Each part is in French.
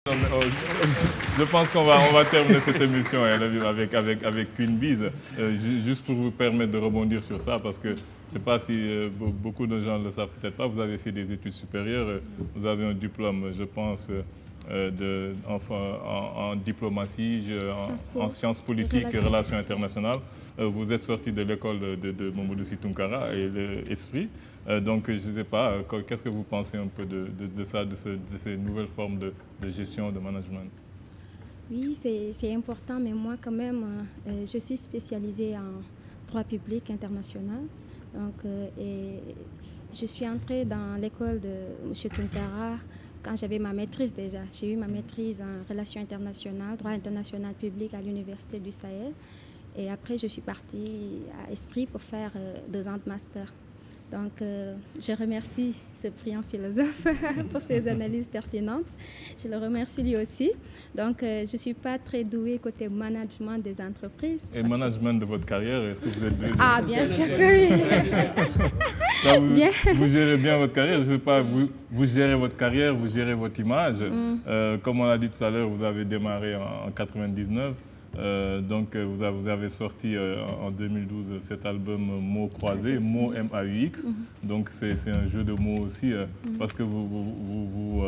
Non, mais, je pense qu'on va terminer cette émission avec Queen Biz. Juste pour vous permettre de rebondir sur ça, parce que je ne sais pas si beaucoup de gens ne le savent peut-être pas, vous avez fait des études supérieures, vous avez un diplôme, je pense, en diplomatie, en sciences politiques et relations internationales. Vous êtes sorti de l'école de Mamadou Sy Tounkara et l'Esprit. Donc, je ne sais pas, qu'est-ce que vous pensez un peu de ça, de ces nouvelles formes de gestion, de management? Oui, c'est important, mais moi, quand même, je suis spécialisée en droit public international. Donc, et je suis entrée dans l'école de M. Tounkara quand j'avais ma maîtrise déjà. J'ai eu ma maîtrise en relations internationales, droit international public à l'Université du Sahel. Et après, je suis partie à Esprit pour faire 2 ans de master. Donc, je remercie ce brillant philosophe pour ses analyses pertinentes. Je le remercie lui aussi. Donc, je ne suis pas très douée côté management des entreprises. Et management de votre carrière, est-ce que vous êtes douée? Ah, bien sûr que oui. Vous gérez bien votre carrière. Je sais pas, vous gérez votre carrière, vous gérez votre image. Comme on l'a dit tout à l'heure, vous avez démarré en 99. Donc, vous avez sorti en 2012 cet album Mots croisés, Mots M-A-U-X. Donc, c'est un jeu de mots aussi, parce que vous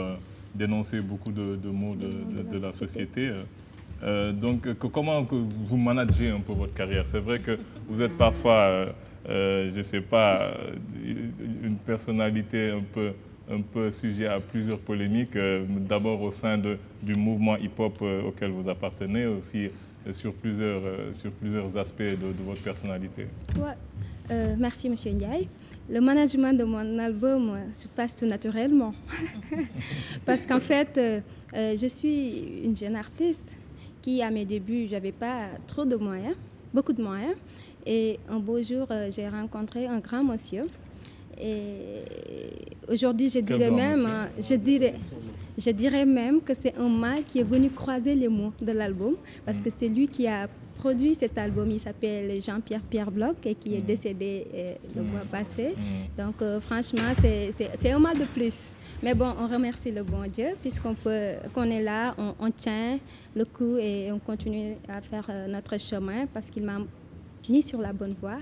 dénoncez beaucoup de mots de la société. Donc, comment vous managez un peu votre carrière? C'est vrai que vous êtes parfois, je ne sais pas, une personnalité un peu sujet à plusieurs polémiques, d'abord au sein du mouvement hip-hop auquel vous appartenez, aussi sur plusieurs aspects de votre personnalité. Ouais. Merci, M. Ndiaye. Le management de mon album se passe tout naturellement. Parce qu'en fait, je suis une jeune artiste qui, à mes débuts, je n'avais pas trop de moyens, beaucoup de moyens. Et un beau jour, j'ai rencontré un grand monsieur. Et aujourd'hui, je dirais même que c'est un mâle qui est venu croiser les mots de l'album, parce que c'est lui qui a produit cet album. Il s'appelle Jean-Pierre Bloch et qui est décédé le mois passé. Donc franchement, c'est un mal de plus. Mais bon, on remercie le bon Dieu qu'on est là, on tient le coup et on continue à faire notre chemin, parce qu'il m'a mis sur la bonne voie.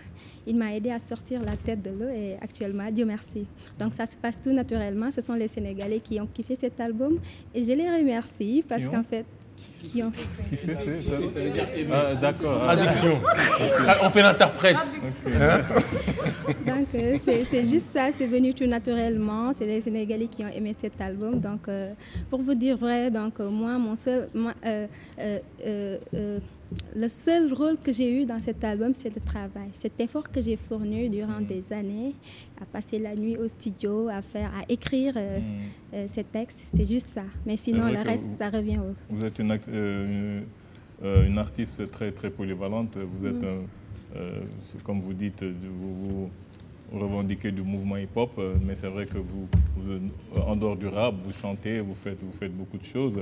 Il m'a aidé à sortir la tête de l'eau et actuellement, Dieu merci. Donc ça se passe tout naturellement. Ce sont les Sénégalais qui ont kiffé cet album et je les remercie parce qu'en fait, qui ont kiffé, ça veut dire ah, d'accord. Traduction. On fait l'interprète. Donc c'est juste ça, c'est venu tout naturellement. C'est les Sénégalais qui ont aimé cet album. Donc pour vous dire vrai, donc moi, le seul rôle que j'ai eu dans cet album, c'est le travail. Cet effort que j'ai fourni durant des années, à passer la nuit au studio, à écrire ces textes, c'est juste ça. Mais sinon, le reste, ça revient au... Vous êtes une artiste très, très polyvalente. Vous êtes, comme vous dites, vous revendiquez du mouvement hip-hop, mais c'est vrai que vous, en dehors du rap, vous chantez, vous faites beaucoup de choses.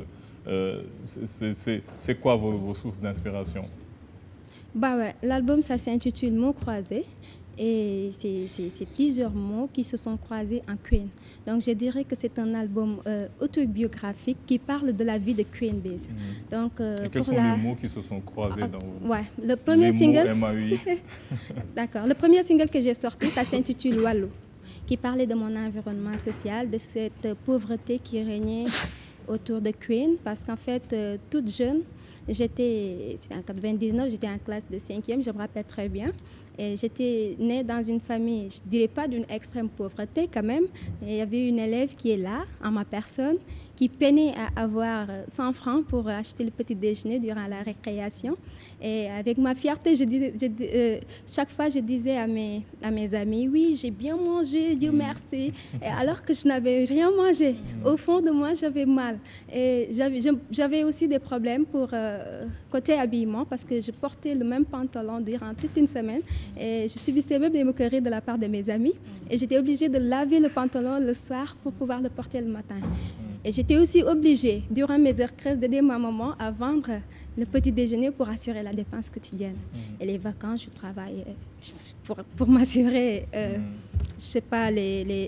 C'est quoi vos sources d'inspiration? Bah ouais, l'album, ça s'intitule Mots croisés et c'est plusieurs mots qui se sont croisés en Queen. Donc je dirais que c'est un album autobiographique qui parle de la vie de Queen Biz. Donc, et quels sont les mots qui se sont croisés dans vos... Ouais, le premier single... M-A-U-X. D'accord, le premier single que j'ai sorti, ça s'intitule Wallo, qui parlait de mon environnement social, de cette pauvreté qui régnait autour de Queen, parce qu'en fait, toute jeune, c'était en 99, j'étais en classe de 5e, je me rappelle très bien. Et j'étais née dans une famille, je ne dirais pas d'une extrême pauvreté quand même, mais il y avait une élève qui est là, en ma personne, qui peinait à avoir 100 francs pour acheter le petit déjeuner durant la récréation. Et avec ma fierté, chaque fois je disais à mes amis, oui, j'ai bien mangé, Dieu merci, et alors que je n'avais rien mangé. Au fond de moi, j'avais mal. Et j'avais aussi des problèmes pour côté habillement, parce que je portais le même pantalon durant toute une semaine. Et je subissais même des moqueries de la part de mes amis. Et j'étais obligée de laver le pantalon le soir pour pouvoir le porter le matin. Et j'étais aussi obligée, durant mes heures creuses, d'aider ma maman à vendre le petit déjeuner pour assurer la dépense quotidienne. Et les vacances, je travaillais pour m'assurer je sais pas,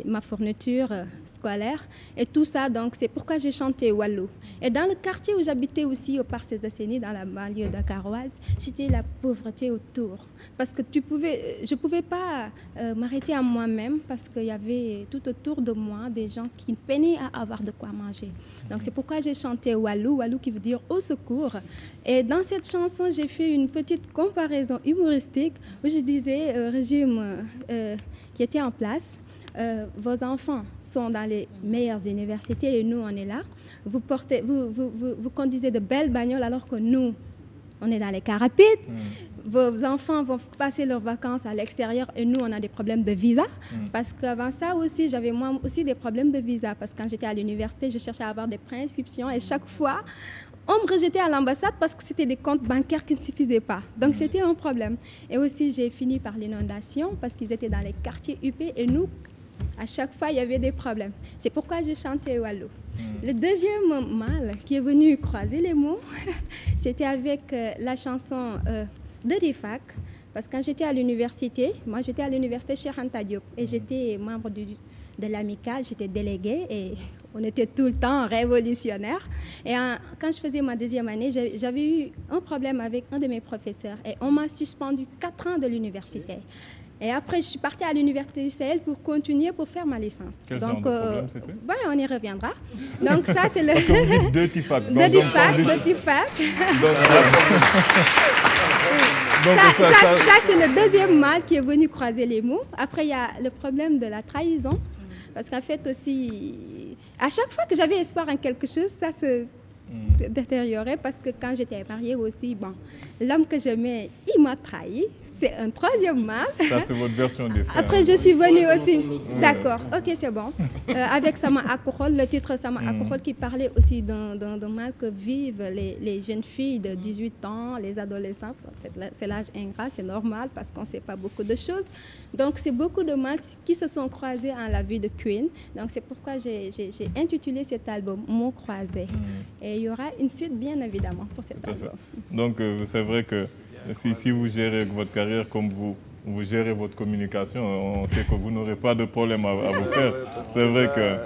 ma fourniture scolaire et tout ça. Donc, c'est pourquoi j'ai chanté Wallou. Et dans le quartier où j'habitais aussi, au Parc Cédacénie, dans la banlieue dakaroise, c'était la pauvreté autour. Parce que je pouvais pas m'arrêter à moi-même parce qu'il y avait tout autour de moi des gens qui peinaient à avoir de quoi manger. Donc, c'est pourquoi j'ai chanté Wallou, Wallou qui veut dire au secours. Et dans cette chanson, j'ai fait une petite comparaison humoristique où je disais, régime qui était en place, vos enfants sont dans les meilleures universités et nous, on est là. Vous conduisez de belles bagnoles alors que nous, on est dans les carapides. Vos enfants vont passer leurs vacances à l'extérieur et nous, on a des problèmes de visa. Parce qu'avant ça aussi, j'avais moi aussi des problèmes de visa. Parce que quand j'étais à l'université, je cherchais à avoir des préinscriptions et chaque fois, on me rejetait à l'ambassade parce que c'était des comptes bancaires qui ne suffisaient pas. Donc, c'était un problème. Et aussi, j'ai fini par l'inondation parce qu'ils étaient dans les quartiers UP et nous, à chaque fois, il y avait des problèmes. C'est pourquoi je chantais Wallou. Le deuxième mal qui est venu croiser les mots, c'était avec la chanson de Rifak. Parce que quand j'étais à l'université, moi j'étais à l'université Cheikh Anta Diop et j'étais membre de l'amicale, j'étais déléguée et on était tout le temps révolutionnaires. Et quand je faisais ma deuxième année, j'avais eu un problème avec un de mes professeurs et on m'a suspendu 4 ans de l'université. Et après, je suis partie à l'Université du Sahel pour continuer, pour faire ma licence. Quel genre de problème c'était? On y reviendra. Donc ça, c'est le... Parce qu'on dit deux TIFAC. Deux TIFAC. Ça, c'est le deuxième mal qui est venu croiser les mots. Après, il y a le problème de la trahison. Parce qu'en fait aussi, à chaque fois que j'avais espoir en quelque chose, ça se détériorait parce que quand j'étais mariée aussi, bon, l'homme que j'aimais, il m'a trahi. C'est un troisième mal. Ça, c'est votre version des faits. Après, je suis venue aussi. D'accord, ok, c'est bon. Avec Sama Akourol, le titre Sama Akourol qui parlait aussi d'un mal que vivent les jeunes filles de 18 ans, les adolescents. C'est l'âge ingrat, c'est normal parce qu'on ne sait pas beaucoup de choses. Donc, c'est beaucoup de mal qui se sont croisés en la vie de Queen. Donc, c'est pourquoi j'ai intitulé cet album Mots croisés. Et il y aura une suite, bien évidemment, pour cet album. Donc, c'est vrai que si vous gérez votre carrière comme vous gérez votre communication, on sait que vous n'aurez pas de problème à vous faire. C'est vrai que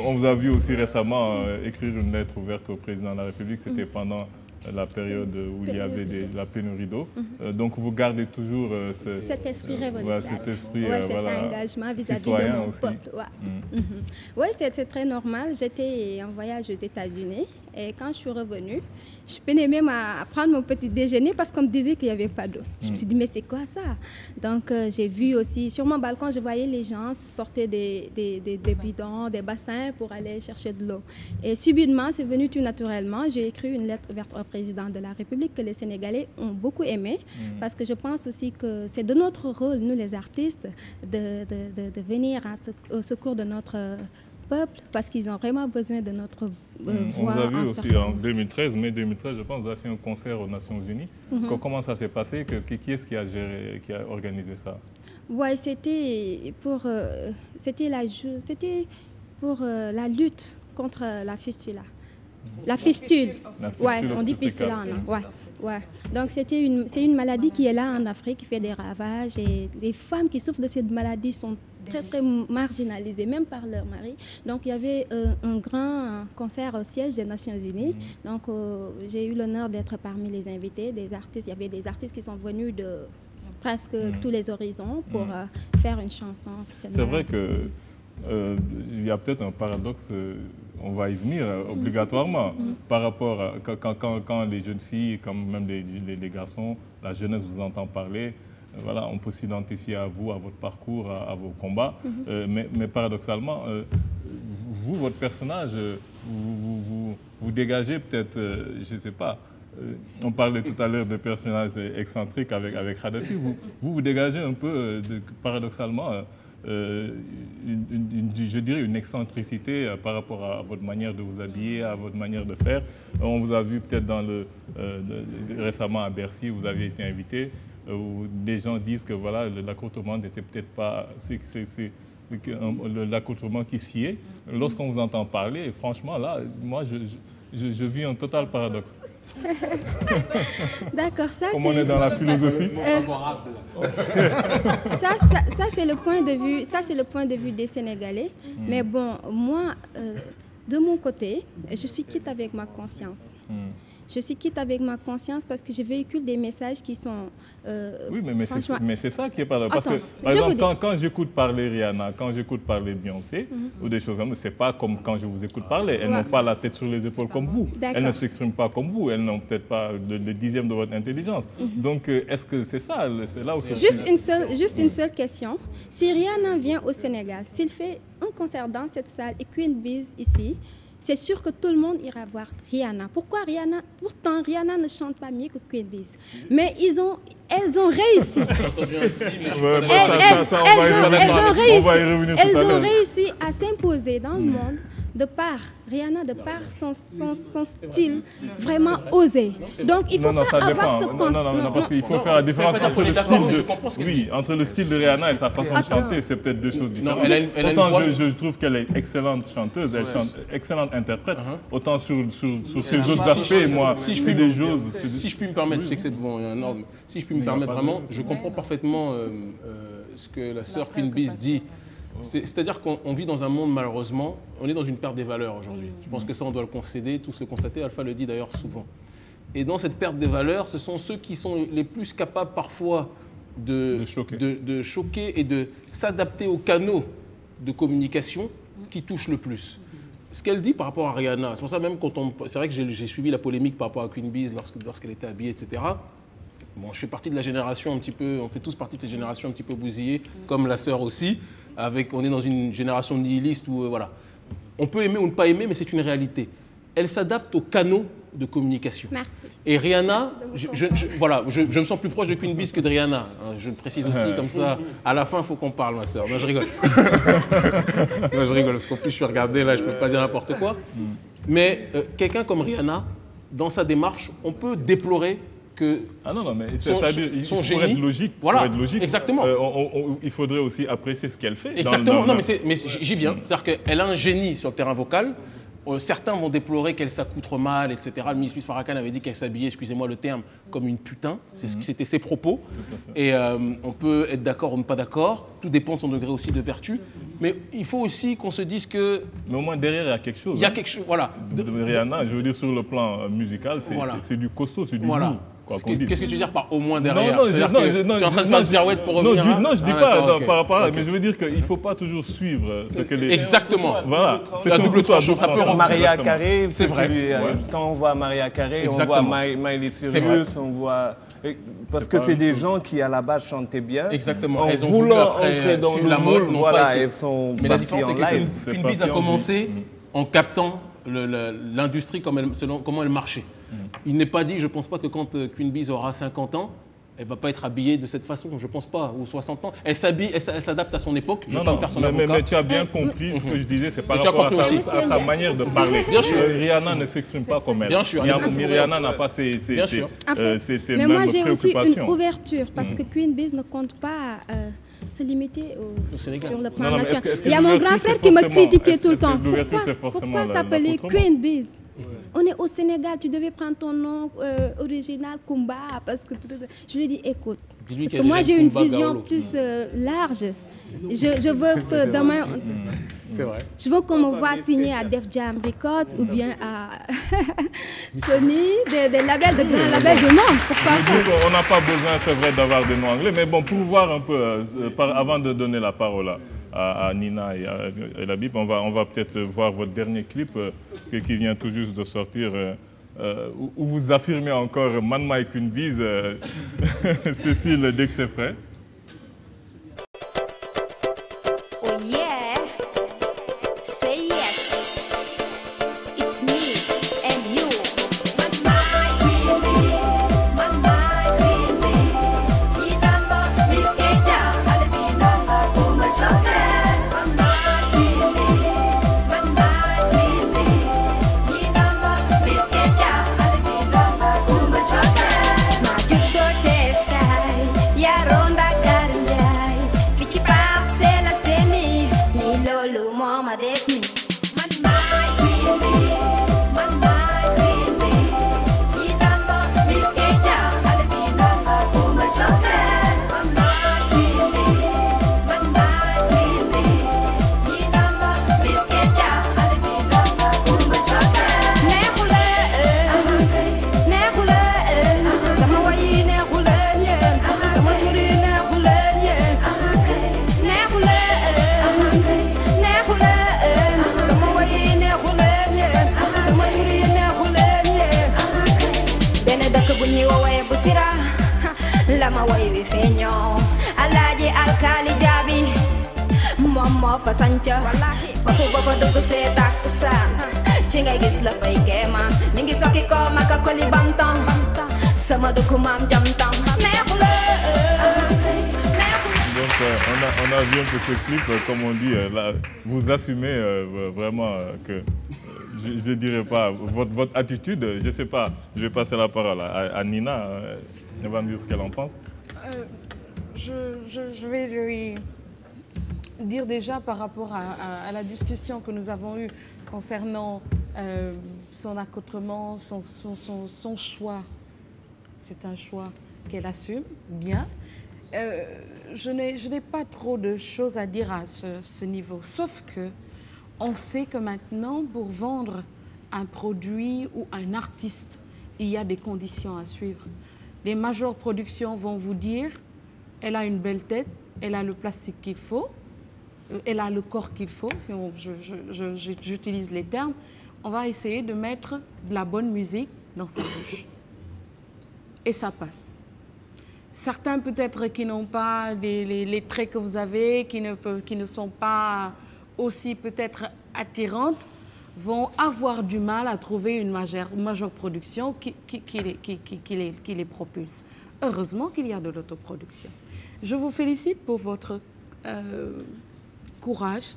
on vous a vu aussi récemment écrire une lettre ouverte au président de la République. C'était pendant la période où il y avait la pénurie d'eau. Donc vous gardez toujours cet esprit révolutionnaire, cet esprit, cet engagement vis-à-vis de mon peuple. Oui, c'est très normal. J'étais en voyage aux États-Unis et quand je suis revenue, je peinais même à prendre mon petit déjeuner parce qu'on me disait qu'il n'y avait pas d'eau. Je me suis dit, mais c'est quoi ça? Donc, j'ai vu aussi, sur mon balcon, je voyais les gens porter des bidons, des bassins pour aller chercher de l'eau. Et subitement, c'est venu tout naturellement. J'ai écrit une lettre ouverte au président de la République que les Sénégalais ont beaucoup aimé parce que je pense aussi que c'est de notre rôle, nous les artistes, de venir au secours de notre peuple parce qu'ils ont vraiment besoin de notre voix. On vous a vu aussi en 2013, mai 2013, je pense, vous avez fait un concert aux Nations Unies. Comment ça s'est passé? Qui est-ce qui a organisé ça? Oui, c'était pour la lutte contre la fistula. La fistule. Ouais, on dit fistule en anglais. Ouais. Donc c'est une maladie qui est là en Afrique, qui fait des ravages et les femmes qui souffrent de cette maladie sont très très marginalisées, même par leur mari. Donc il y avait un grand concert au siège des Nations Unies. Donc j'ai eu l'honneur d'être parmi les invités, des artistes. Il y avait des artistes qui sont venus de presque tous les horizons pour faire une chanson. C'est vrai que il y a peut-être un paradoxe, on va y venir obligatoirement, par rapport à quand les jeunes filles, quand même les garçons, la jeunesse vous entend parler, voilà, on peut s'identifier à vous, à votre parcours, à vos combats, mais paradoxalement, vous, votre personnage, vous dégagez peut-être, je ne sais pas, on parlait tout à l'heure de personnages excentriques avec Khadafi, vous dégagez un peu, paradoxalement, je dirais une excentricité par rapport à votre manière de vous habiller, à votre manière de faire. On vous a vu peut-être récemment à Bercy, vous avez été invité, où des gens disent que voilà, l'accoutrement n'était peut-être pas l'accoutrement qui sied. Lorsqu'on vous entend parler, franchement, là, moi, je vis un total paradoxe. D'accord, ça Comme on est dans la philosophie. Ça c'est le point de vue, des Sénégalais. Mais bon, moi, de mon côté, je suis quitte avec ma conscience. Je suis quitte avec ma conscience parce que je véhicule des messages qui sont... oui, mais c'est ça qui est pas là. Parce Attends, que, par exemple, quand j'écoute parler Rihanna, quand j'écoute parler Beyoncé, ou des choses comme ça, c'est pas comme quand je vous écoute parler. Elles n'ont pas la tête sur les épaules comme vous. Elles ne s'expriment pas comme vous. Elles n'ont peut-être pas le dixième de votre intelligence. Donc, est-ce que c'est ça? C'est là où c'est... Juste une seule question. Si Rihanna vient au Sénégal, s'il fait un concert dans cette salle et Queen Biz ici, c'est sûr que tout le monde ira voir Rihanna. Pourquoi Rihanna? Pourtant, Rihanna ne chante pas mieux que Queen Biz. Mais elles ont réussi. Elles ont réussi à s'imposer dans le monde de par Rihanna, de par son style vraiment osé. Donc, il faut pas avoir ce constat. Non, parce qu'il faut faire la différence entre le style de... Oui, entre le style de Rihanna et sa façon de chanter, c'est peut-être deux choses différentes. Autant je trouve qu'elle est excellente chanteuse, elle chante, excellente interprète, autant sur ces autres aspects, moi, c'est des choses... Si je puis me permettre, je sais que c'est devant un ordre, si je puis me permettre vraiment, je comprends parfaitement ce que la sœur Queen Biz dit. C'est-à-dire qu'on vit dans un monde, malheureusement, on est dans une perte des valeurs aujourd'hui. Je pense que ça, on doit le concéder, tous le constater. Alpha le dit d'ailleurs souvent. Et dans cette perte des valeurs, ce sont ceux qui sont les plus capables parfois de choquer et de s'adapter aux canaux de communication qui touchent le plus. Ce qu'elle dit par rapport à Rihanna, c'est pour ça même c'est vrai que j'ai suivi la polémique par rapport à Queen Biz lorsqu'elle était habillée, etc. Bon, je fais partie de la génération un petit peu, on fait tous partie de cette génération un petit peu bousillée, comme la sœur aussi. On est dans une génération nihiliste où, voilà, on peut aimer ou ne pas aimer, mais c'est une réalité. Elle s'adapte aux canaux de communication. Merci. Et Rihanna, je me sens plus proche de Queen Biz que de Rihanna. Je le précise aussi comme ça. À la fin, il faut qu'on parle, ma sœur. Non, je rigole. Non, je rigole, parce qu'en plus, je suis regardé, là, je ne peux pas dire n'importe quoi. Mais quelqu'un comme Rihanna, dans sa démarche, on peut déplorer que mais il faut être logique. Voilà, pour être logique, exactement. Il faudrait aussi apprécier ce qu'elle fait. Exactement, mais j'y viens. C'est-à-dire qu'elle a un génie sur le terrain vocal. Certains vont déplorer qu'elle s'accoutre mal, etc. Le ministre Louis Farrakhan avait dit qu'elle s'habillait, excusez-moi le terme, comme une putain. C'était ses propos. Et on peut être d'accord ou ne pas d'accord. Tout dépend de son degré aussi de vertu. Mais il faut aussi qu'on se dise que... Mais au moins derrière, il y a quelque chose. Il y a quelque chose, voilà. De Rihanna, je veux dire, sur le plan musical, c'est du costaud, c'est du lourd. Qu'est-ce que tu veux dire par au moins derrière? Non, tu es en train de faire une pirouette pour revenir? Non, je dis pas par rapport à... Mais je veux dire qu'il ne faut pas toujours suivre ce que les... Exactement. Voilà. C'est un double tranchant. Ça peut Mariah Carey, c'est vrai. Quand on voit Mariah Carey, on voit Miley Cyrus, on voit... Parce que c'est des gens qui, à la base, chantaient bien. Exactement. En voulant entrer dans le moule, voilà, elles sont mais la différence, c'est que Queen Biz a commencé en captant l'industrie comment elle marchait. Il n'est pas dit, je ne pense pas que quand Queen Biz aura 50 ans, elle ne va pas être habillée de cette façon, je ne pense pas, ou 60 ans. Elle s'habille, elle s'adapte à son époque, je ne vais pas me faire son avocat. Mais tu as bien compris ce que je disais, c'est par rapport à sa manière de parler. Bien sûr. Rihanna ne s'exprime pas comme elle. Bien sûr. Rihanna n'a pas ces mêmes préoccupations. Mais moi j'ai aussi une ouverture, parce que Queen Biz ne compte pas... se limiter sur le plan national. Il y a mon grand frère qui me critiquait tout le temps. Pourquoi s'appeler Queen Biz? On est au Sénégal, tu devais prendre ton nom original, Kumba, parce que je lui dis, écoute, parce que moi j'ai une vision plus large. Je veux que demain, je veux qu'on me voit signer à Def Jam Records ou bien à Sony, des labels, de grands labels du monde. Pourquoi pas? On n'a pas besoin, c'est vrai, d'avoir des noms anglais, mais bon, pour voir un peu, avant de donner la parole à Nina et à Labib, on va peut-être voir votre dernier clip qui vient tout juste de sortir, où vous affirmez encore Man My Queen Biz, Cécile, dès que c'est prêt. Ronda bunyi wowe busira lama way wi feño alaaji alkali jabi momo fa sanca fofu boko dugg see takkusaan ci ngay gis la fay keemaan mi ngi sokki ko maka koli bantam sama dëkku maam jam tam neexule. Donc on a vu un peu ce clip, comme on dit, là, vous assumez vraiment que, je ne dirais pas, votre attitude, je ne sais pas, je vais passer la parole à Nina, elle va me dire ce qu'elle en pense. Je vais lui dire déjà par rapport à la discussion que nous avons eue concernant son accoutrement, son choix. C'est un choix qu'elle assume bien. Je n'ai pas trop de choses à dire à ce niveau, sauf que on sait que maintenant, pour vendre un produit ou un artiste, il y a des conditions à suivre. Les majeures productions vont vous dire, elle a une belle tête, elle a le plastique qu'il faut, elle a le corps qu'il faut, si j'utilise les termes, on va essayer de mettre de la bonne musique dans sa bouche. Et ça passe. Certains peut-être qui n'ont pas les traits que vous avez, qui ne sont pas aussi peut-être attirantes, vont avoir du mal à trouver une majeure production qui les propulse. Heureusement qu'il y a de l'autoproduction. Je vous félicite pour votre courage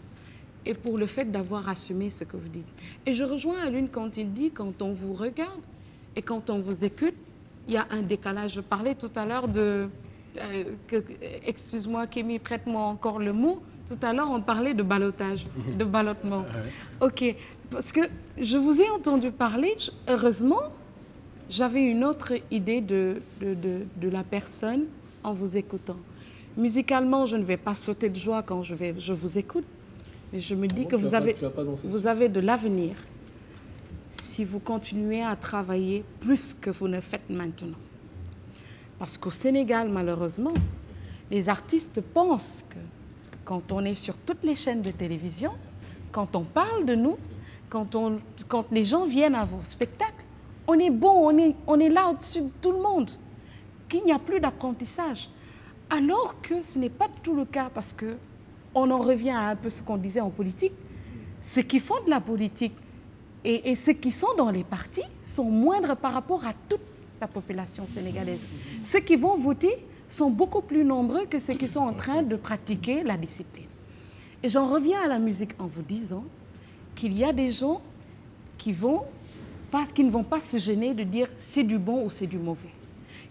et pour le fait d'avoir assumé ce que vous dites. Et je rejoins Alune quand il dit, quand on vous regarde et quand on vous écoute, il y a un décalage. Je parlais tout à l'heure de... excuse-moi, Kémy, prête-moi encore le mot. Tout à l'heure, on parlait de ballottage, de ballottement. OK. Parce que je vous ai entendu parler, heureusement, j'avais une autre idée de la personne en vous écoutant. Musicalement, je ne vais pas sauter de joie quand je vous écoute. Mais je me dis que vous avez de l'avenir si vous continuez à travailler plus que vous ne faites maintenant. Parce qu'au Sénégal, malheureusement, les artistes pensent que quand on est sur toutes les chaînes de télévision, quand on parle de nous, quand les gens viennent à vos spectacles, on est bon, on est là au-dessus de tout le monde, qu'il n'y a plus d'apprentissage. Alors que ce n'est pas tout le cas, parce qu'on en revient à un peu ce qu'on disait en politique. Ceux qui font de la politique et ceux qui sont dans les partis sont moindres par rapport à toute la population sénégalaise. Ceux qui vont voter sont beaucoup plus nombreux que ceux qui sont en train de pratiquer la discipline. Et j'en reviens à la musique en vous disant qu'il y a des gens qui ne vont pas se gêner de dire c'est du bon ou c'est du mauvais,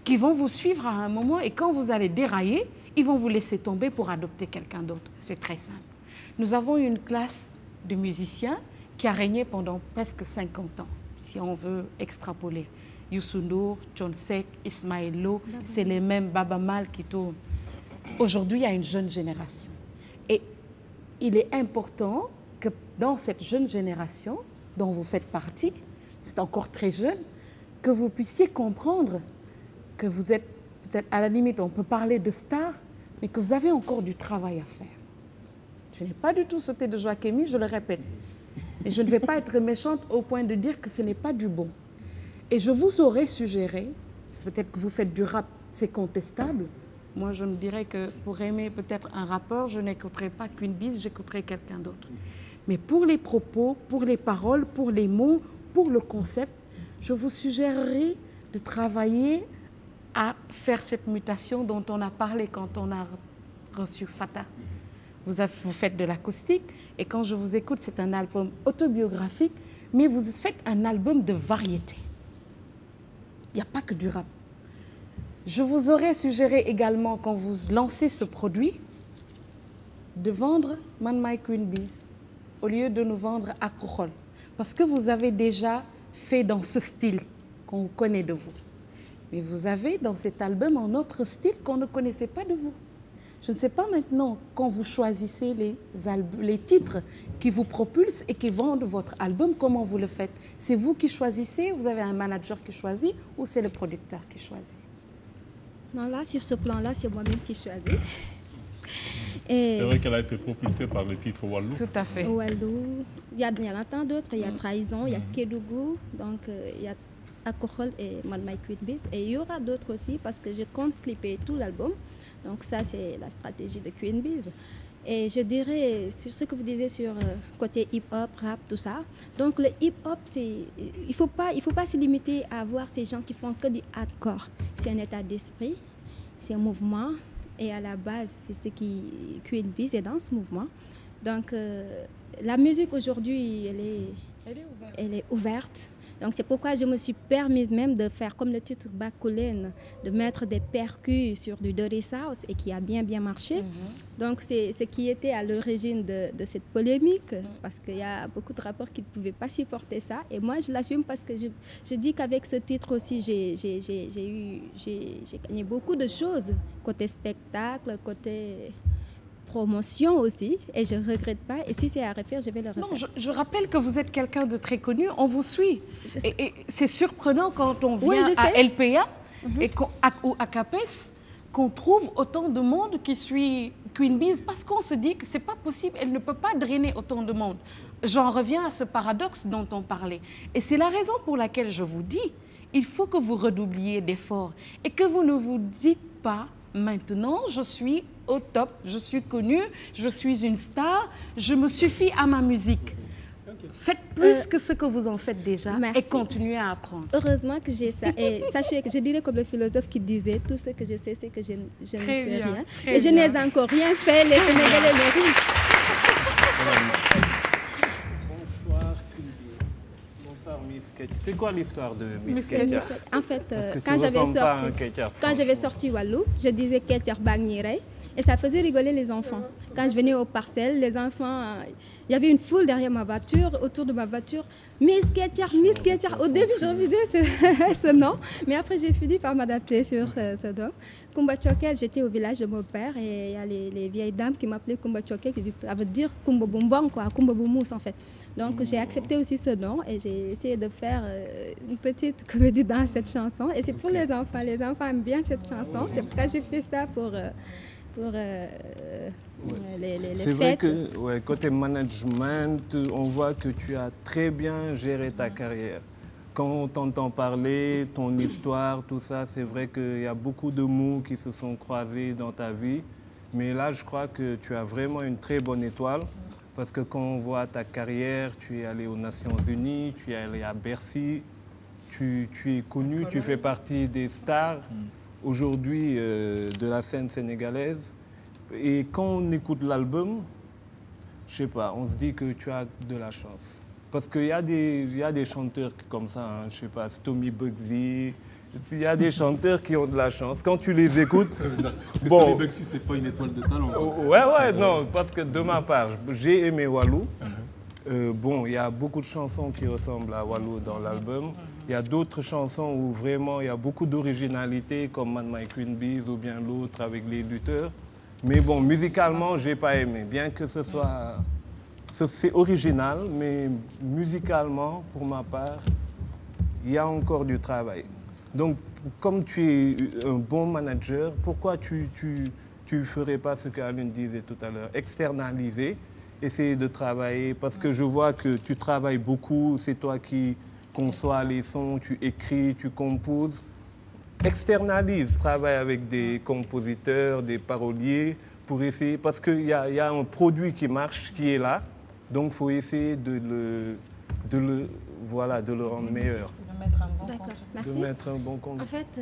qui vont vous suivre à un moment et quand vous allez dérailler, ils vont vous laisser tomber pour adopter quelqu'un d'autre. C'est très simple. Nous avons une classe de musiciens qui a régné pendant presque 50 ans, si on veut extrapoler. Youssou N'Dour, Thione Seck, Ismaël Lo, c'est les mêmes Baba Mal qui tournent. Aujourd'hui, il y a une jeune génération. Et il est important que dans cette jeune génération dont vous faites partie, c'est encore très jeune, que vous puissiez comprendre que vous êtes, peut-être à la limite, on peut parler de star, mais que vous avez encore du travail à faire. Je n'ai pas du tout sauté de joie, Kémy, je le répète. Et je ne vais pas être méchante au point de dire que ce n'est pas du bon. Et je vous aurais suggéré, peut-être que vous faites du rap, c'est contestable. Moi, je me dirais que pour aimer peut-être un rappeur, je n'écouterai pas Queen Biz, j'écouterai quelqu'un d'autre. Mais pour les propos, pour les paroles, pour les mots, pour le concept, je vous suggérerais de travailler à faire cette mutation dont on a parlé quand on a reçu Fata. Vous faites de l'acoustique et quand je vous écoute, c'est un album autobiographique, mais vous faites un album de variété. Il n'y a pas que du rap. Je vous aurais suggéré également, quand vous lancez ce produit, de vendre Man My Queen Biz au lieu de nous vendre Akrochol. Parce que vous avez déjà fait dans ce style qu'on connaît de vous. Mais vous avez dans cet album un autre style qu'on ne connaissait pas de vous. Je ne sais pas maintenant, quand vous choisissez les titres qui vous propulsent et qui vendent votre album, comment vous le faites? C'est vous qui choisissez, vous avez un manager qui choisit ou c'est le producteur qui choisit? Non, là, sur ce plan-là, c'est moi-même qui choisis. C'est vrai qu'elle a été propulsée par le titre Wallou. Tout à fait. Wallou, il y en a tant d'autres, il y a Trahison, il y a Kédougou, donc il y a Alcohol et Man My Queen Biz. Et il y aura d'autres aussi parce que je compte clipper tout l'album. Donc ça, c'est la stratégie de Queen Biz. Et je dirais, sur ce que vous disiez sur côté hip-hop, rap, tout ça. Donc le hip-hop, il faut pas se limiter à voir ces gens qui font que du hardcore. C'est un état d'esprit, c'est un mouvement. Et à la base, c'est ce qui Queen Biz est dans ce mouvement. Donc la musique aujourd'hui, elle est ouverte. Donc c'est pourquoi je me suis permise même de faire comme le titre Bakulène, de mettre des percus sur du Dirty South et qui a bien marché. Donc c'est ce qui était à l'origine de cette polémique parce qu'il y a beaucoup de rappeurs qui ne pouvaient pas supporter ça. Et moi je l'assume parce que je dis qu'avec ce titre aussi j'ai gagné beaucoup de choses côté spectacle, côté promotion aussi, et je ne regrette pas. Et si c'est à refaire, je vais le refaire. Non, je rappelle que vous êtes quelqu'un de très connu, on vous suit. Et c'est surprenant quand on vient à LPA ou à CAPES qu'on trouve autant de monde qui suit Queen Biz parce qu'on se dit que ce n'est pas possible, elle ne peut pas drainer autant de monde. J'en reviens à ce paradoxe dont on parlait. Et c'est la raison pour laquelle je vous dis, il faut que vous redoubliez d'efforts et que vous ne vous dites pas maintenant, je suis au top, je suis connue, je suis une star, je me suffis à ma musique. Faites plus que ce que vous en faites déjà et continuez à apprendre. Heureusement que j'ai ça. Et sachez que je dirais comme le philosophe qui disait, tout ce que je sais, c'est que je ne sais rien. Et je n'ai encore rien fait, les Sénégalais le risent. C'est quoi l'histoire de Miss Ketia? En fait, quand j'avais sorti Wallou, je disais Ketia Bagnire et ça faisait rigoler les enfants. Quand je venais aux parcelles, les enfants, il y avait une foule derrière ma voiture, autour de ma voiture. Miss Ketia, Miss Ketia. Au début, je refusais ce nom, mais après, j'ai fini par m'adapter sur ce nom. Kumba Chokel, j'étais au village de mon père et il y a les vieilles dames qui m'appelaient Kumba Chokel, qui disent, ça veut dire Kumba Bumbong, quoi, Kumba Boumous en fait. Donc j'ai accepté aussi ce nom et j'ai essayé de faire une petite comédie dans cette chanson. Et c'est pour les enfants. Les enfants aiment bien cette chanson. C'est pourquoi j'ai fait ça pour les c'est fêtes. vrai que côté management, on voit que tu as très bien géré ta carrière. Quand on t'entend parler, ton histoire, tout ça, c'est vrai qu'il y a beaucoup de mots qui se sont croisés dans ta vie. Mais là, je crois que tu as vraiment une très bonne étoile. Parce que quand on voit ta carrière, tu es allé aux Nations Unies, tu es allé à Bercy, tu es connu, tu fais partie des stars aujourd'hui de la scène sénégalaise. Et quand on écoute l'album, je sais pas, on se dit que tu as de la chance. Parce qu'il y a des chanteurs comme ça, hein, je sais pas, Tommy Bugsy. Il y a des chanteurs qui ont de la chance. Quand tu les écoutes... Tommy Bugsy, c'est pas une étoile de talent. Ouais, non, parce que de ma part, j'ai aimé Wallou. Bon, il y a beaucoup de chansons qui ressemblent à Wallou dans l'album. Il y a d'autres chansons où vraiment il y a beaucoup d'originalité, comme Man My Queen Biz ou bien l'autre avec les lutteurs. Mais bon, musicalement, j'ai pas aimé. Bien que ce soit... C'est original, mais musicalement, pour ma part, il y a encore du travail. Donc, comme tu es un bon manager, pourquoi tu ferais pas ce qu'Aline disait tout à l'heure, externaliser, essayer de travailler, parce que je vois que tu travailles beaucoup, c'est toi qui conçois les sons, tu écris, tu composes. Externalise, travaille avec des compositeurs, des paroliers, pour essayer, parce qu'il y a un produit qui marche, qui est là, donc il faut essayer de le rendre meilleur. D'accord, merci. De mettre un bon compte. En fait,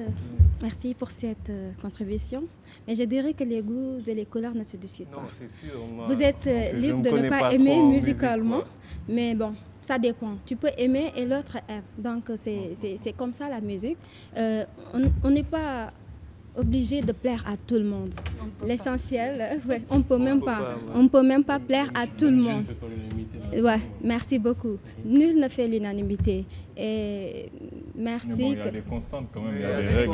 merci pour cette contribution. Mais je dirais que les goûts et les couleurs ne se discutent pas. Non, c'est sûr. Vous êtes libre de ne pas aimer musicalement, mais bon, ça dépend. Tu peux aimer et l'autre aime. Donc, c'est comme ça la musique. On n'est pas obligé de plaire à tout le monde. L'essentiel, on ne peut même pas plaire à tout le monde. Ouais, merci beaucoup. Nul ne fait l'unanimité. Et merci. Mais bon, il y a des constantes quand même, il y a des règles.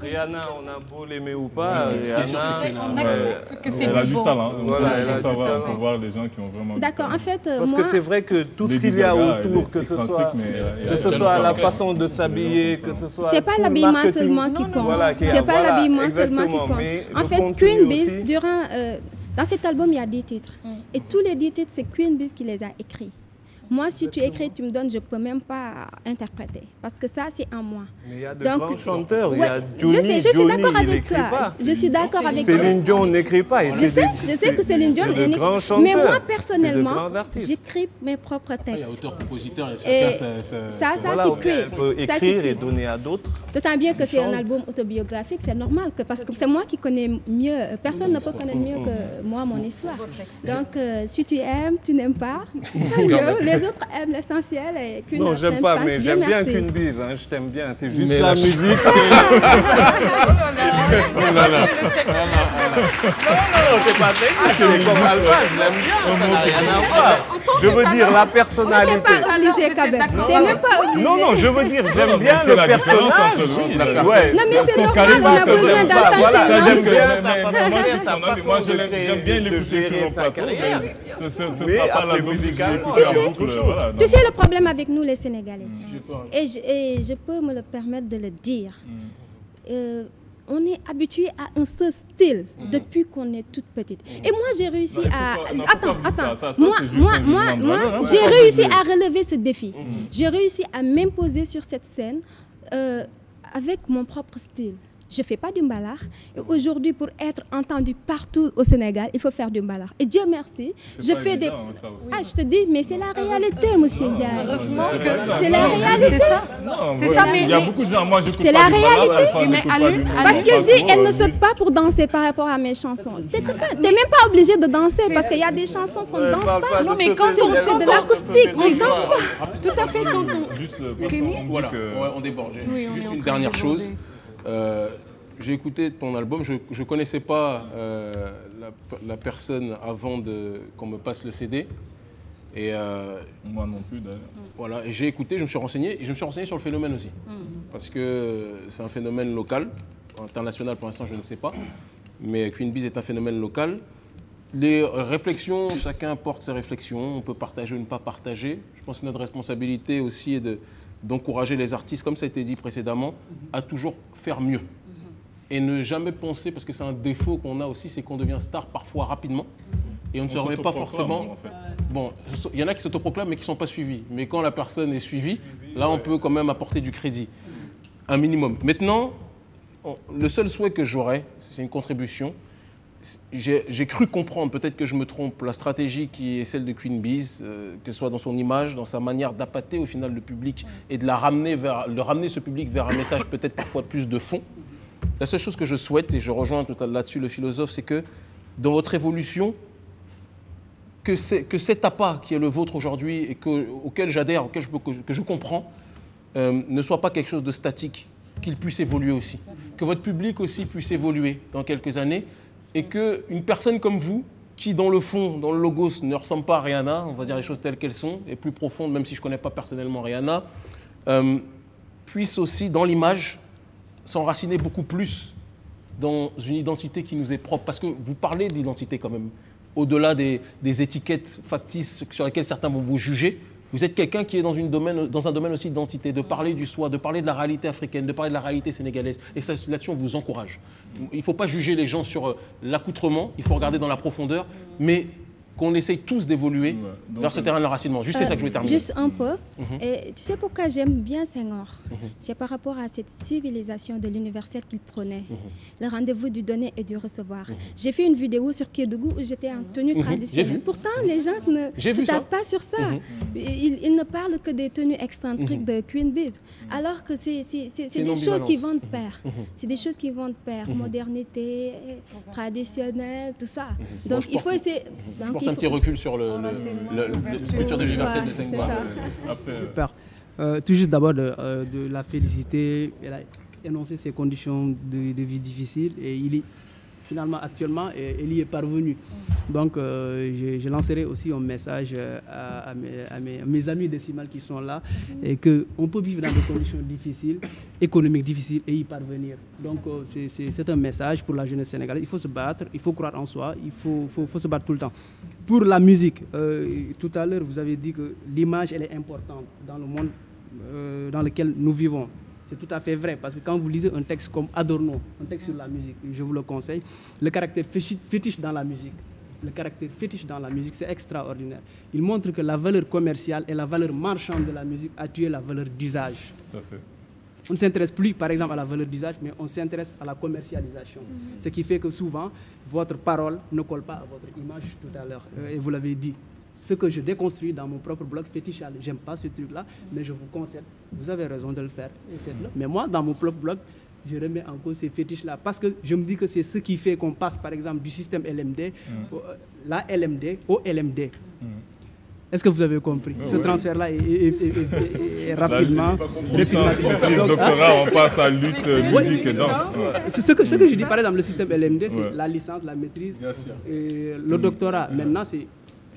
Rihanna, on a beau l'aimer ou pas, on accepte que c'est elle a du talent. Voilà, elle a du on talent. peut voir les gens qui ont vraiment. D'accord, en fait, parce que c'est vrai que tout ce qu'il y a autour, que ce soit la façon de s'habiller, que ce soit. C'est pas l'habillement seulement qui compte. C'est pas l'habillement seulement qui compte. En fait, Queen Biz, dans cet album, il y a 10 titres. Et tous les 10 titres, c'est Queen Biz qui les a écrits. Moi, si tu écris, tu me donnes, je ne peux même pas interpréter. Parce que ça, c'est en moi. Mais il y a de grands chanteurs. Il y a je suis d'accord avec toi. Je suis d'accord avec toi. Céline Dion n'écrit pas. Je sais que Céline Dion est de grands chanteurs. Mais moi, personnellement, j'écris mes propres textes. Il y a auteur-compositeur, ça, c'est elle peut écrire et donner à d'autres. D'autant bien que c'est un album autobiographique, c'est normal, parce que c'est moi qui connais mieux. Personne ne peut connaître mieux que moi mon histoire. Donc, si tu aimes, tu n'aimes pas, les autres aiment l'essentiel. Non, j'aime pas, mais j'aime bien Queen Biz. Je t'aime bien. C'est juste la musique. Non, c'est pas technique. Je l'aime bien. Ça n'a rien à voir. Je veux dire la personnalité. Tu n'es pas obligé quand même. Tu n'es même pas obligé. Non, je veux dire, j'aime bien le personnage. Non, mais c'est normal, on a besoin d'entendre chez Moi, j'aime bien l'écouter sur le plateau, mais ce ne sera pas la musique. Tu sais le problème avec nous, les Sénégalais, et je peux me le permettre de le dire. On est habitué à un seul style depuis qu'on est toute petite. Et moi, j'ai réussi à... Attends. Moi, j'ai réussi à relever ce défi. J'ai réussi à m'imposer sur cette scène avec mon propre style. Je ne fais pas du mbalar. Et aujourd'hui, pour être entendu partout au Sénégal, il faut faire du mbalar. Et Dieu merci, je fais des... Ah, je te dis, mais c'est la réalité, monsieur Ndiaye. Heureusement que... C'est la réalité. C'est ça, mais il y a beaucoup de gens, moi, je c'est la réalité. Parce qu'il dit, elle ne saute pas pour danser par rapport à mes chansons. Tu n'es même pas obligé de danser parce qu'il y a des chansons qu'on ne danse pas. Non, mais quand c'est de l'acoustique, on ne danse pas. Tout à fait, quand on... Juste, voilà, on déborde. Juste une dernière chose. J'ai écouté ton album, je ne connaissais pas la personne avant qu'on me passe le CD. Et, moi non plus d'ailleurs. Voilà, et j'ai écouté, je me suis renseigné, et je me suis renseigné sur le phénomène aussi. Parce que c'est un phénomène local, international pour l'instant je ne sais pas, mais Queen Biz est un phénomène local. Les réflexions, chacun porte ses réflexions, on peut partager ou ne pas partager. Je pense que notre responsabilité aussi est d'encourager les artistes, comme ça a été dit précédemment, à toujours faire mieux. Et ne jamais penser, parce que c'est un défaut qu'on a aussi, c'est qu'on devient star parfois rapidement. Et on ne se remet pas forcément... Bon, il y en a qui s'autoproclament mais qui ne sont pas suivis. Mais quand la personne est suivie, là on peut quand même apporter du crédit. Un minimum. Maintenant, le seul souhait que j'aurais, c'est une contribution. J'ai cru comprendre, peut-être que je me trompe, la stratégie qui est celle de Queen Biz, que ce soit dans son image, dans sa manière d'appâter au final le public et de le ramener ce public vers un message peut-être parfois plus de fond. La seule chose que je souhaite, et je rejoins tout là-dessus le philosophe, c'est que dans votre évolution, que cet appât qui est le vôtre aujourd'hui et auquel j'adhère, que je comprends, ne soit pas quelque chose de statique, qu'il puisse évoluer aussi. Que votre public aussi puisse évoluer dans quelques années et qu'une personne comme vous, qui dans le fond, dans le logos, ne ressemble pas à Rihanna, on va dire les choses telles qu'elles sont, et plus profondes, même si je ne connais pas personnellement Rihanna, puisse aussi, dans l'image, s'enraciner beaucoup plus dans une identité qui nous est propre. Parce que vous parlez d'identité quand même. Au-delà des étiquettes factices sur lesquelles certains vont vous juger, vous êtes quelqu'un qui est dans un domaine aussi d'identité, de parler du soi, de parler de la réalité africaine, de parler de la réalité sénégalaise. Et là-dessus, on vous encourage. Il ne faut pas juger les gens sur l'accoutrement, il faut regarder dans la profondeur, mais qu'on essaye tous d'évoluer vers ce terrain de l'enracinement. Juste c'est ça que je voulais terminer. Juste un peu. Et tu sais pourquoi j'aime bien Senghor? C'est par rapport à cette civilisation de l'universel qu'il prenait. Le rendez-vous du donner et du recevoir. J'ai fait une vidéo sur Kédougou où j'étais en tenue traditionnelle. Pourtant, les gens ne se tapent pas sur ça. Ils ne parlent que des tenues excentriques de Queen Biz. Alors que c'est des choses qui vont de pair. C'est des choses qui vont de pair. Modernité, traditionnelle, tout ça. Donc il faut essayer... un petit recul sur le futur de l'universel de Senghor. Super. Tout juste d'abord de la féliciter. Elle a énoncé ses conditions de vie difficiles et il est finalement actuellement elle y est parvenue. Donc je lancerai aussi un message à mes amis décimales qui sont là et qu'on peut vivre dans des conditions difficiles, économiques difficiles et y parvenir. Donc c'est un message pour la jeunesse sénégalaise. Il faut se battre, il faut croire en soi, il faut se battre tout le temps. Pour la musique, tout à l'heure vous avez dit que l'image elle est importante dans le monde dans lequel nous vivons. C'est tout à fait vrai, parce que quand vous lisez un texte comme Adorno, un texte sur la musique, je vous le conseille, le caractère fétiche dans la musique le caractère fétiche dans la musique, c'est extraordinaire. Il montre que la valeur commerciale et la valeur marchande de la musique a tué la valeur d'usage. Tout à fait. On ne s'intéresse plus, par exemple, à la valeur d'usage, mais on s'intéresse à la commercialisation. Ce qui fait que souvent, votre parole ne colle pas à votre image tout à l'heure. Et vous l'avez dit. Ce que je déconstruis dans mon propre blog Fétichal, j'aime pas ce truc-là, mais je vous conseille, vous avez raison de le faire, et faites-le. Mais moi, dans mon propre blog, je remets en cause ces fétiches-là, parce que je me dis que c'est ce qui fait qu'on passe, par exemple, du système LMD, la LMD au LMD. Est-ce que vous avez compris? Ce transfert-là est rapidement... Licence, maîtrise, doctorat, on passe à lutte, musique et danse. Ce que je dis, par exemple, le système LMD, c'est la licence, la maîtrise, le doctorat. Maintenant, c'est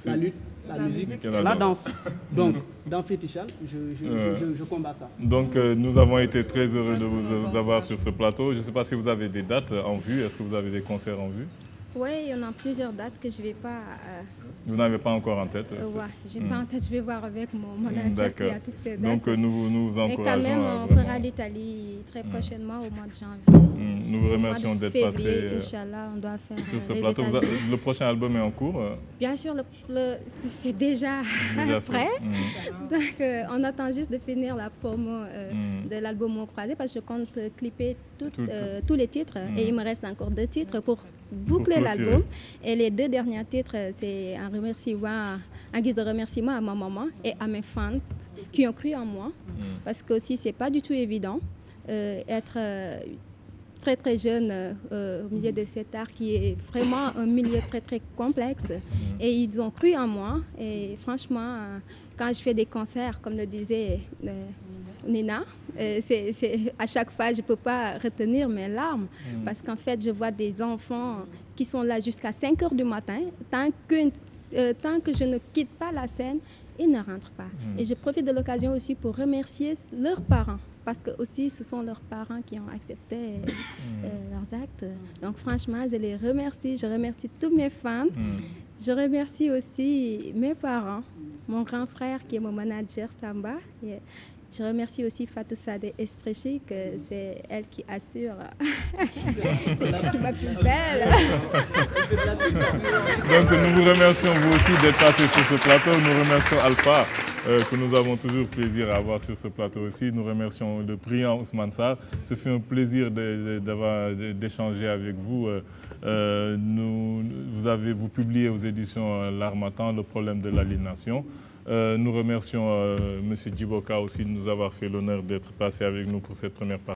la lutte, la musique, la danse. Donc, dans Fétichal, je combats ça. Donc, nous avons été très heureux de vous avoir sur ce plateau. Je ne sais pas si vous avez des dates en vue. Est-ce que vous avez des concerts en vue? Oui, il y en a plusieurs dates que je ne vais pas... Vous n'avez pas encore en tête? Oui, je n'ai pas en tête. Je vais voir avec mon manager qui a toutes ces dates. Donc, nous vous encourageons. Et quand même, on fera l'Italie très prochainement au mois de janvier. Nous vous remercions d'être passé Inch'Allah, on doit faire sur ce plateau. Le prochain album est en cours? Bien sûr, c'est déjà prêt. Donc, on attend juste de finir la promo de l'album Mots Croisés parce que je compte clipper tous les titres. Et il me reste encore 2 titres pour boucler l'album. Et les 2 derniers titres, c'est en guise de remerciement à ma maman et à mes fans qui ont cru en moi. Parce que aussi, c'est pas du tout évident être très très jeune au milieu de cet art qui est vraiment un milieu très très complexe. Et ils ont cru en moi. Et franchement, quand je fais des concerts, comme le disait Nina, à chaque fois, je ne peux pas retenir mes larmes parce qu'en fait, je vois des enfants qui sont là jusqu'à 5 heures du matin. Tant que je ne quitte pas la scène, ils ne rentrent pas. Et je profite de l'occasion aussi pour remercier leurs parents parce que aussi, ce sont leurs parents qui ont accepté leurs actes. Donc franchement, je les remercie. Je remercie tous mes fans. Je remercie aussi mes parents, mon grand frère qui est mon manager Samba. Je remercie aussi Fatou Sade Esprit Chic, c'est elle qui assure. C'est elle qui m'a plus belle. Donc nous vous remercions vous aussi d'être passé sur ce plateau. Nous remercions Alpha, que nous avons toujours plaisir à avoir sur ce plateau aussi. Nous remercions le brillant Ousmane Sarr. Ce fut un plaisir d'échanger avec vous. Vous publiez aux éditions L'Harmattan le problème de l'aliénation. Nous remercions M. Djiboka aussi de nous avoir fait l'honneur d'être passé avec nous pour cette première partie.